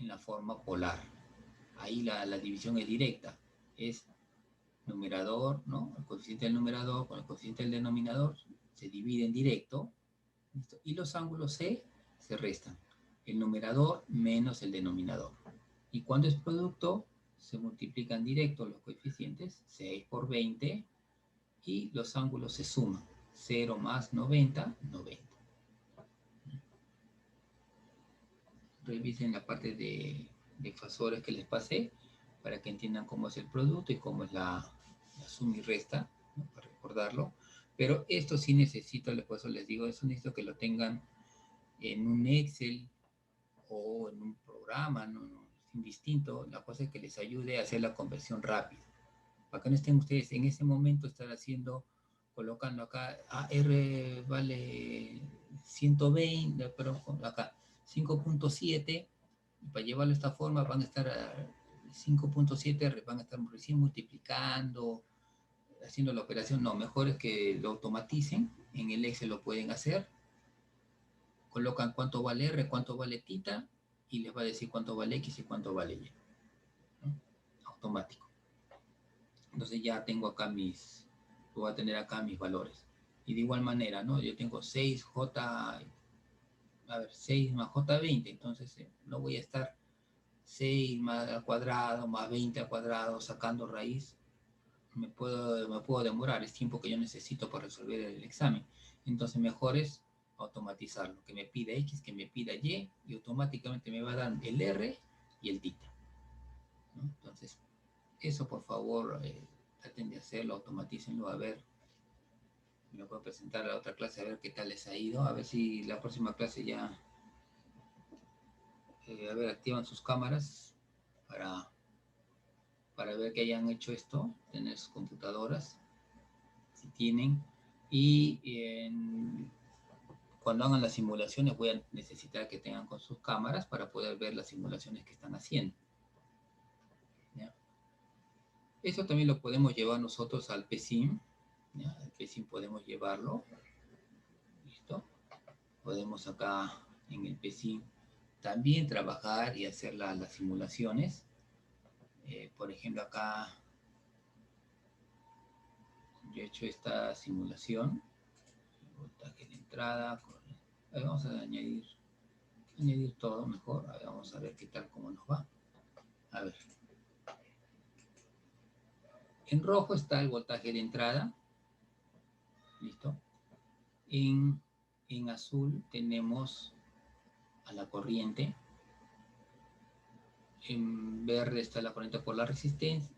la forma polar. Ahí la división es directa. Es numerador, ¿no? El coeficiente del numerador con el coeficiente del denominador se divide en directo. ¿Listo? Y los ángulos se restan. El numerador menos el denominador. Y cuando es producto, se multiplican directo los coeficientes, 6 por 20, y los ángulos se suman. 0 más 90, 90. Revisen la parte de fasores que les pasé para que entiendan cómo es el producto y cómo es la suma y resta, ¿no? Para recordarlo. Pero esto sí necesito, por eso les digo, eso necesito que lo tengan en un Excel o en un programa, no, indistinto. La cosa es que les ayude a hacer la conversión rápida. Para que no estén ustedes en ese momento estar haciendo, colocando acá, R vale 120, pero acá 5.7, y para llevarlo de esta forma van a estar a 5.7, van a estar recién multiplicando, haciendo la operación. No, mejor es que lo automaticen, en el Excel lo pueden hacer, colocan cuánto vale R, cuánto vale tita, y les va a decir cuánto vale X y cuánto vale Y, ¿no? Automático. Entonces ya tengo acá voy a tener acá mis valores. Y de igual manera, ¿no? Yo tengo 6J, a ver, 6 más J20, entonces no voy a estar 6 más al cuadrado, más 20 al cuadrado, sacando raíz, me puedo demorar, es tiempo que yo necesito para resolver el examen. Entonces mejor es automatizarlo, que me pida X, que me pida Y, y automáticamente me va a dar el R y el tita, ¿no? Entonces, eso por favor, traten de hacerlo, automatícenlo, a ver, me puedo presentar a la otra clase a ver qué tal les ha ido, a ver si la próxima clase ya, a ver, activan sus cámaras para ver que hayan hecho esto, tener sus computadoras, si tienen, y cuando hagan las simulaciones voy a necesitar que tengan con sus cámaras para poder ver las simulaciones que están haciendo, ¿ya? Eso también lo podemos llevar nosotros al PSIM, ¿ya? Al PSIM podemos llevarlo, ¿listo? Podemos acá en el PSIM también trabajar y hacer las simulaciones. Por ejemplo, acá yo he hecho esta simulación, voltaje de entrada, vamos a añadir todo mejor, vamos a ver qué tal, cómo nos va. A ver, en rojo está el voltaje de entrada, listo. En azul tenemos a la corriente, en verde está la corriente por la resistencia,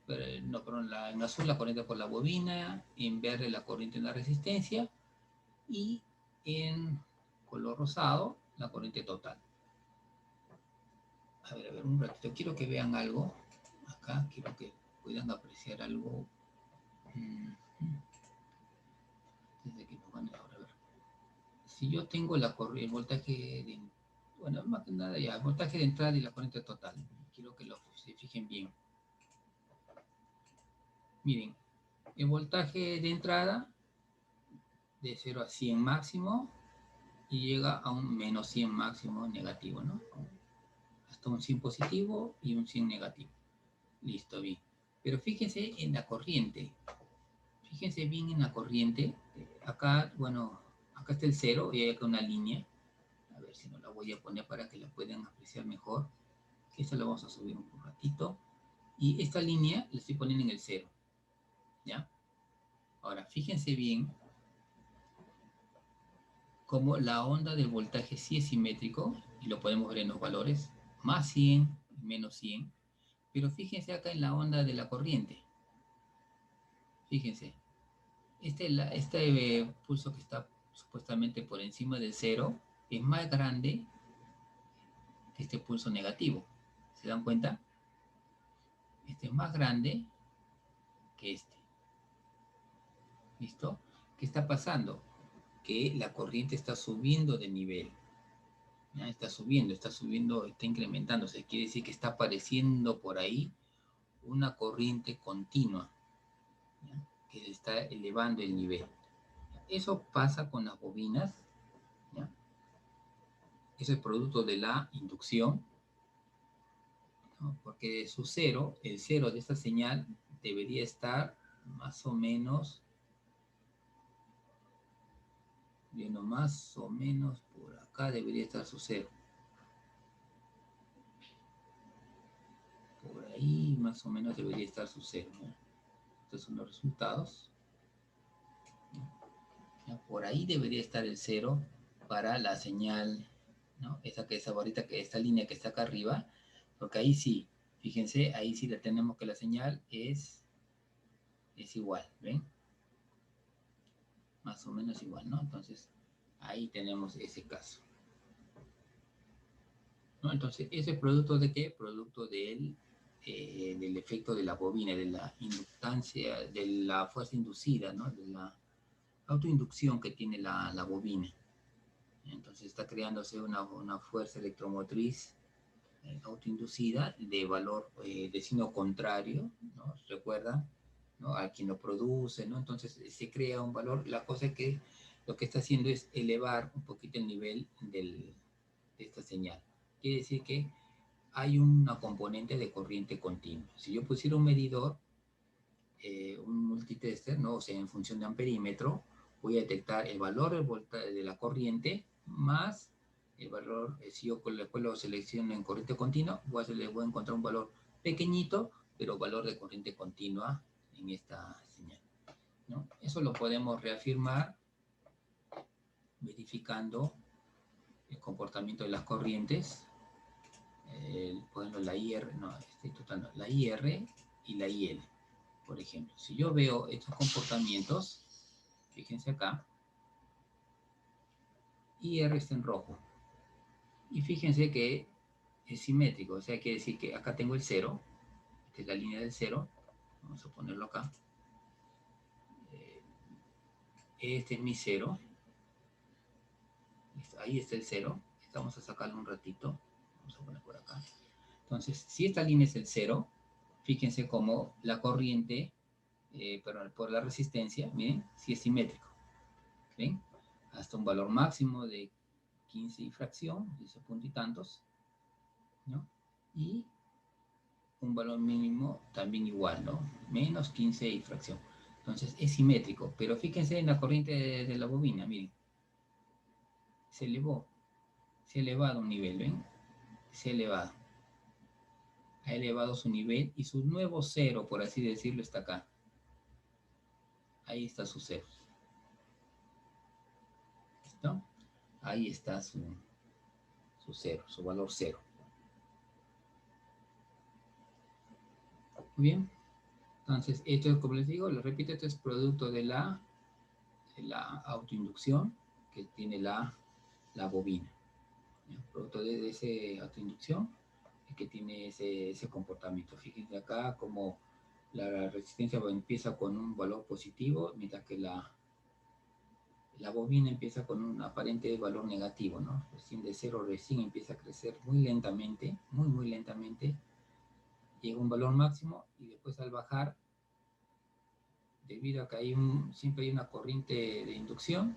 no, perdón, en azul la corriente por la bobina, en verde la corriente en la resistencia, y en color rosado la corriente total. A ver, un ratito, quiero que vean algo, acá quiero que puedan apreciar algo. Desde que nos van a ahora, a ver. Si yo tengo el voltaje de, bueno, más que nada ya, el voltaje de entrada y la corriente total, quiero que se fijen bien. Miren, el voltaje de entrada de 0 a 100 máximo y llega a un menos 100 máximo negativo, ¿no? Hasta un 100 positivo y un 100 negativo. Listo, bien. Pero fíjense en la corriente. Fíjense bien en la corriente. Acá, bueno, acá está el 0 y hay acá una línea. A ver si no la voy a poner para que la puedan apreciar mejor. Esta la vamos a subir un ratito. Y esta línea la estoy poniendo en el 0. ¿Ya? Ahora, fíjense bien cómo la onda del voltaje sí es simétrico, y lo podemos ver en los valores, más 100, menos 100. Pero fíjense acá en la onda de la corriente. Fíjense. Este pulso que está supuestamente por encima del 0 es más grande que este pulso negativo. ¿Se dan cuenta? Este es más grande que este. ¿Listo? ¿Qué está pasando? Que la corriente está subiendo de nivel. ¿Ya? Está subiendo, está incrementándose. Quiere decir que está apareciendo por ahí una corriente continua, ¿ya? Que está elevando el nivel. Eso pasa con las bobinas, ¿ya? Eso es producto de la inducción, ¿no? Porque su cero, el cero de esta señal debería estar más o menos, viendo más o menos por acá debería estar su cero. Por ahí más o menos debería estar su cero, ¿no? Estos son los resultados. ¿Ya? Por ahí debería estar el cero para la señal, ¿no? Esa barrita, esta línea que está acá arriba, porque ahí sí, fíjense, ahí sí la tenemos que la señal es igual, ¿ven? Más o menos igual, ¿no? Entonces, ahí tenemos ese caso, ¿no? Entonces, ¿ese producto de qué? Producto del efecto de la bobina, de la inductancia, de la fuerza inducida, ¿no? De la autoinducción que tiene la bobina. Entonces está creándose una fuerza electromotriz autoinducida de valor de signo contrario, ¿no? ¿Recuerdan? ¿No? A quien lo produce, ¿no? Entonces se crea un valor. La cosa es que lo que está haciendo es elevar un poquito el nivel de esta señal. Quiere decir que hay una componente de corriente continua. Si yo pusiera un medidor, un multitester, ¿no? O sea, en función de amperímetro, voy a detectar el valor de la corriente más el valor, si yo después lo selecciono en corriente continua, le voy a encontrar un valor pequeñito, pero valor de corriente continua en esta señal, ¿no? Eso lo podemos reafirmar verificando el comportamiento de las corrientes, por ejemplo, la IR, no, total, no, la IR y la IL, por ejemplo. Si yo veo estos comportamientos, fíjense acá, IR está en rojo. Y fíjense que es simétrico, o sea, quiere decir que acá tengo el 0, esta es la línea del 0, vamos a ponerlo acá. Este es mi 0, ahí está el 0, vamos a sacarlo un ratito, vamos a poner por acá. Entonces, si esta línea es el 0, fíjense cómo la corriente, por la resistencia, miren, sí es simétrico, ¿ven? Hasta un valor máximo de 15 y fracción, 10 punto y tantos, ¿no? Y un valor mínimo también igual, ¿no? Menos 15 y fracción. Entonces es simétrico, pero fíjense en la corriente de la bobina, miren. Se elevó, se ha elevado un nivel, ¿ven? Se ha elevado. Ha elevado su nivel y su nuevo cero, por así decirlo, está acá. Ahí está su cero. ¿Listo? Ahí está su cero, su valor cero. Muy bien. Entonces, esto es, como les digo, les repito, esto es producto de la autoinducción que tiene la bobina. Producto de esa autoinducción que tiene ese comportamiento. Fíjense acá como la resistencia empieza con un valor positivo, mientras que la bobina empieza con un aparente valor negativo, ¿no? Recién de cero, recién empieza a crecer muy lentamente, muy lentamente, llega a un valor máximo y después al bajar, debido a que siempre hay una corriente de inducción,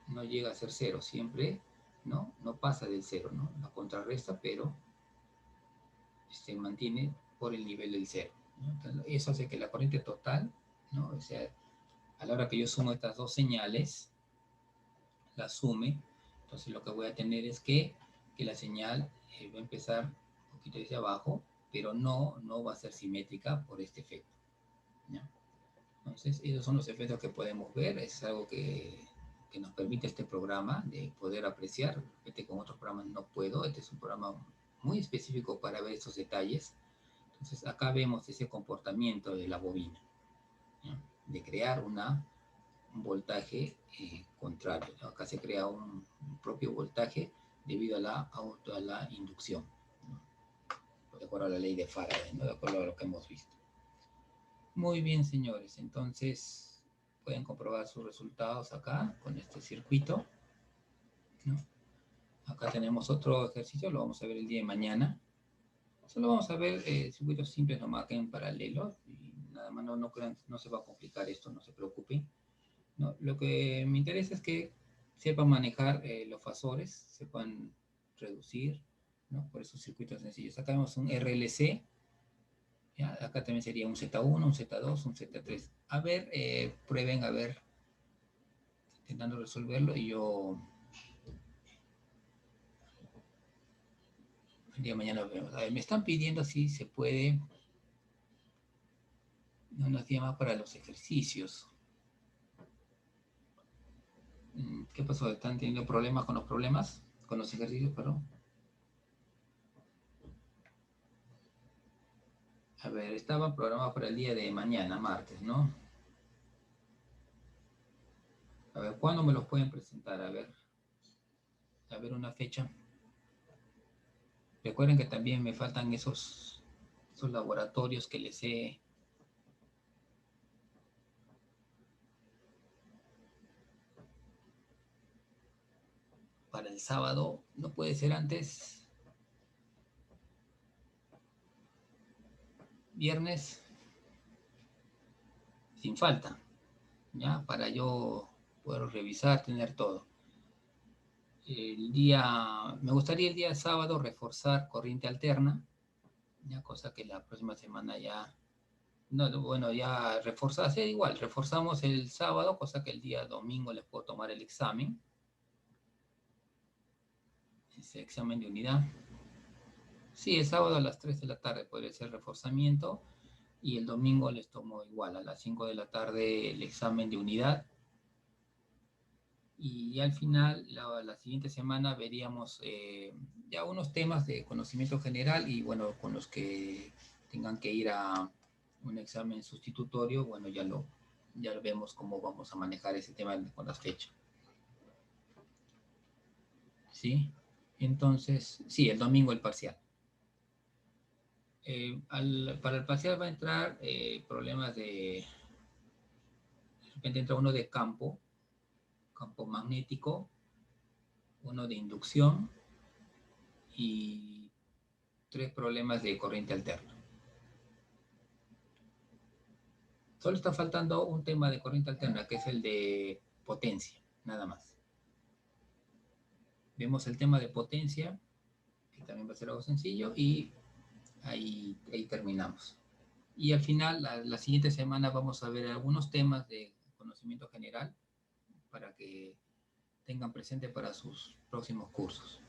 no llega a ser cero, siempre, ¿no? No pasa del cero, ¿no? La contrarresta, pero se mantiene por el nivel del cero, ¿no? Entonces, eso hace que la corriente total, ¿no? O sea, a la hora que yo sumo estas dos señales, la sume, entonces lo que voy a tener es que la señal va a empezar un poquito desde abajo, pero no va a ser simétrica por este efecto, ¿no? Entonces, esos son los efectos que podemos ver, es algo que nos permite este programa de poder apreciar. Este con otros programas no puedo, este es un programa muy específico para ver estos detalles. Entonces, acá vemos ese comportamiento de la bobina, ¿no? De crear un voltaje contrario, ¿no? Acá se crea un propio voltaje debido a la inducción, ¿no? De acuerdo a la ley de Faraday, ¿no? De acuerdo a lo que hemos visto. Muy bien, señores, entonces pueden comprobar sus resultados acá con este circuito, ¿no? Acá tenemos otro ejercicio, lo vamos a ver el día de mañana. Solo vamos a ver circuitos simples nomás que en paralelo, y nada más no se va a complicar esto, no se preocupen, ¿no? Lo que me interesa es que sepan manejar los fasores, sepan reducir, ¿no? Por esos circuitos sencillos. Acá vemos un RLC, ¿ya? Acá también sería un Z1, un Z2, un Z3. A ver, prueben a ver, intentando resolverlo, y yo el día de mañana lo vemos. A ver, me están pidiendo si se puede unos días más para los ejercicios. ¿Qué pasó? ¿Están teniendo problemas con los problemas? Con los ejercicios, perdón. A ver, estaba programado para el día de mañana, martes, ¿no? A ver, ¿cuándo me los pueden presentar? A ver una fecha. Recuerden que también me faltan esos laboratorios que les he... Para el sábado, no puede ser antes. Viernes, sin falta, ¿ya? Para yo poder revisar, tener todo. Me gustaría el día sábado reforzar corriente alterna, ya, cosa que la próxima semana ya, no, bueno, ya reforzamos el sábado, cosa que el día domingo les puedo tomar el examen. Dice examen de unidad. Sí, el sábado a las 3 de la tarde podría ser reforzamiento y el domingo les tomo igual a las 5 de la tarde el examen de unidad. Y al final, la siguiente semana veríamos ya unos temas de conocimiento general y bueno, con los que tengan que ir a un examen sustitutorio, bueno, ya lo vemos cómo vamos a manejar ese tema con las fechas. ¿Sí? Entonces, sí, el domingo el parcial. Para el parcial va a entrar problemas de repente entra uno de campo magnético, uno de inducción y 3 problemas de corriente alterna. Solo está faltando un tema de corriente alterna, que es el de potencia, nada más. Vemos el tema de potencia, que también va a ser algo sencillo, y ahí terminamos. Y al final, la siguiente semana vamos a ver algunos temas de conocimiento general para que tengan presente para sus próximos cursos.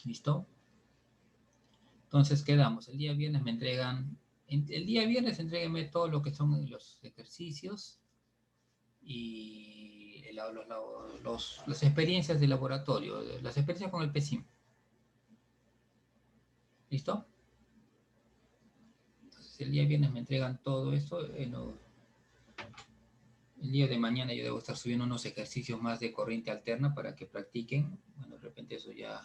¿Listo? Entonces quedamos. El día viernes me entregan, el día viernes entréguenme todo lo que son los ejercicios y las experiencias de laboratorio, las experiencias con el PECIM. ¿Listo? Entonces el día viernes me entregan todo esto. El día de mañana yo debo estar subiendo unos ejercicios más de corriente alterna para que practiquen. Bueno, de repente eso ya,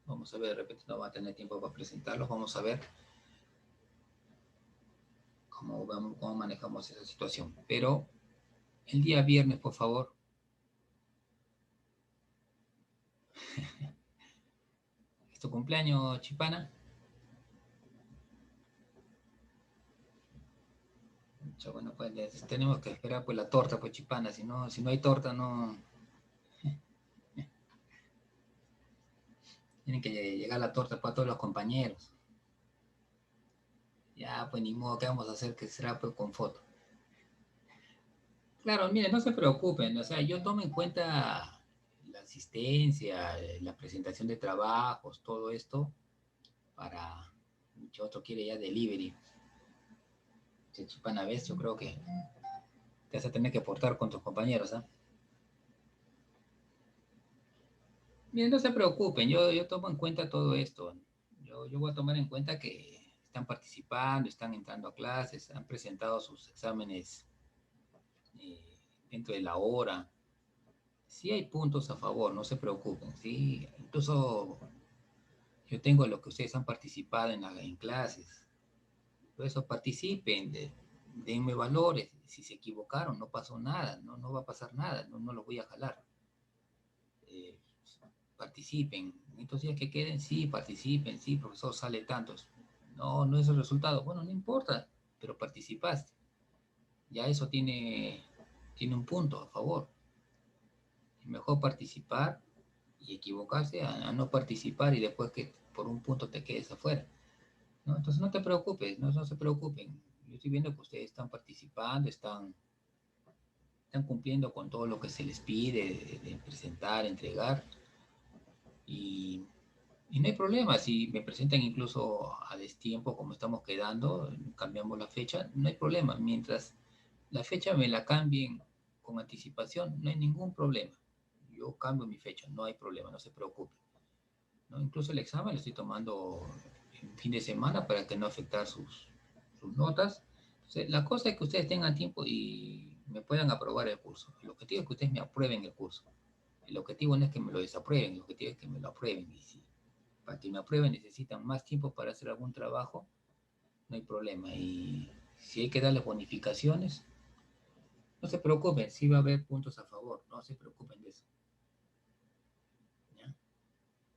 vamos a ver, de repente no va a tener tiempo para presentarlos. Vamos a ver cómo manejamos esa situación. Pero el día viernes, por favor. ¿Es tu cumpleaños, Chipana? Bueno, pues tenemos que esperar pues la torta, pues Chipana. Si no hay torta, no. Tienen que llegar la torta para todos los compañeros. Ya, pues ni modo, ¿qué vamos a hacer? Que será pues con foto. Claro, miren, no se preocupen, o sea, yo tomo en cuenta la asistencia, la presentación de trabajos, todo esto, para mucho otro quiere ya delivery. Si Chipana ves, yo creo que te vas a tener que portar con tus compañeros, ¿ah? Miren, no se preocupen, yo tomo en cuenta todo esto. Yo voy a tomar en cuenta que están participando, están entrando a clases, han presentado sus exámenes dentro de la hora. Sí hay puntos a favor, no se preocupen, sí. Incluso yo tengo lo que ustedes han participado en clases. Por eso participen, denme valores. Si se equivocaron, no pasó nada, no va a pasar nada, no los voy a jalar. Eh, Participen. Estos días que queden, sí, participen, sí, profesor, sale tantos. No es el resultado. Bueno, no importa, pero participaste. Ya eso tiene un punto a favor. Es mejor participar y equivocarse a no participar y después que por un punto te quedes afuera. ¿No? Entonces no te preocupes, no se preocupen. Yo estoy viendo que ustedes están participando, están cumpliendo con todo lo que se les pide de presentar, entregar. Y no hay problema, si me presentan incluso a destiempo como estamos quedando, cambiamos la fecha, no hay problema. Mientras la fecha me la cambien con anticipación, no hay ningún problema. Yo cambio mi fecha, no hay problema, no se preocupe. ¿No? Incluso el examen lo estoy tomando en fin de semana para que no afectar sus notas. Entonces, la cosa es que ustedes tengan tiempo y me puedan aprobar el curso. El objetivo es que ustedes me aprueben el curso. El objetivo no es que me lo desaprueben, el objetivo es que me lo aprueben. Y si para que me aprueben necesitan más tiempo para hacer algún trabajo, no hay problema. Y si hay que darles bonificaciones, no se preocupen, sí va a haber puntos a favor, no se preocupen de eso. ¿Ya?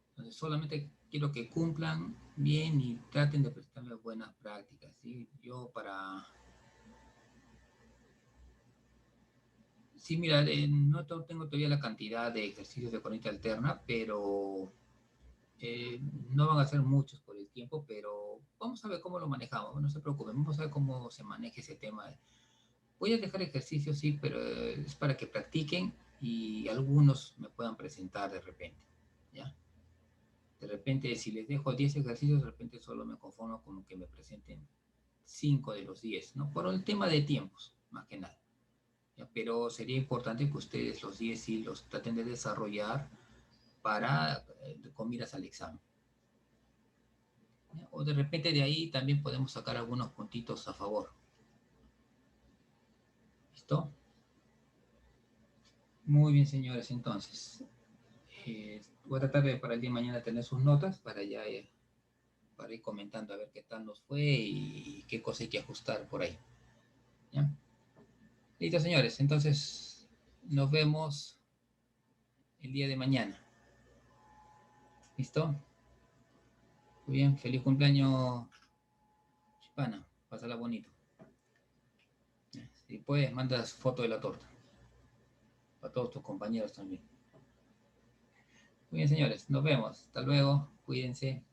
Entonces solamente quiero que cumplan bien y traten de prestarme buenas prácticas. ¿Sí? Yo para... Sí, mira, no tengo todavía la cantidad de ejercicios de corriente alterna, pero no van a ser muchos por el tiempo, pero vamos a ver cómo lo manejamos. No se preocupen, vamos a ver cómo se maneja ese tema. Voy a dejar ejercicios, sí, pero es para que practiquen y algunos me puedan presentar de repente, ¿ya? De repente, si les dejo 10 ejercicios, de repente solo me conformo con que me presenten 5 de los 10, ¿no? Por el tema de tiempos, más que nada. ¿Ya? Pero sería importante que ustedes los 10 sí los traten de desarrollar para con miras al examen. ¿Ya? O de repente de ahí también podemos sacar algunos puntitos a favor. ¿Listo? Muy bien, señores, entonces. Voy a tratar de para el día de mañana tener sus notas para ir comentando a ver qué tal nos fue y qué cosa hay que ajustar por ahí. ¿Ya? Listo, señores. Entonces, nos vemos el día de mañana. ¿Listo? Muy bien. Feliz cumpleaños, Chipana. Pásala bonito. Si puedes, mandas foto de la torta. Para todos tus compañeros también. Muy bien, señores. Nos vemos. Hasta luego. Cuídense.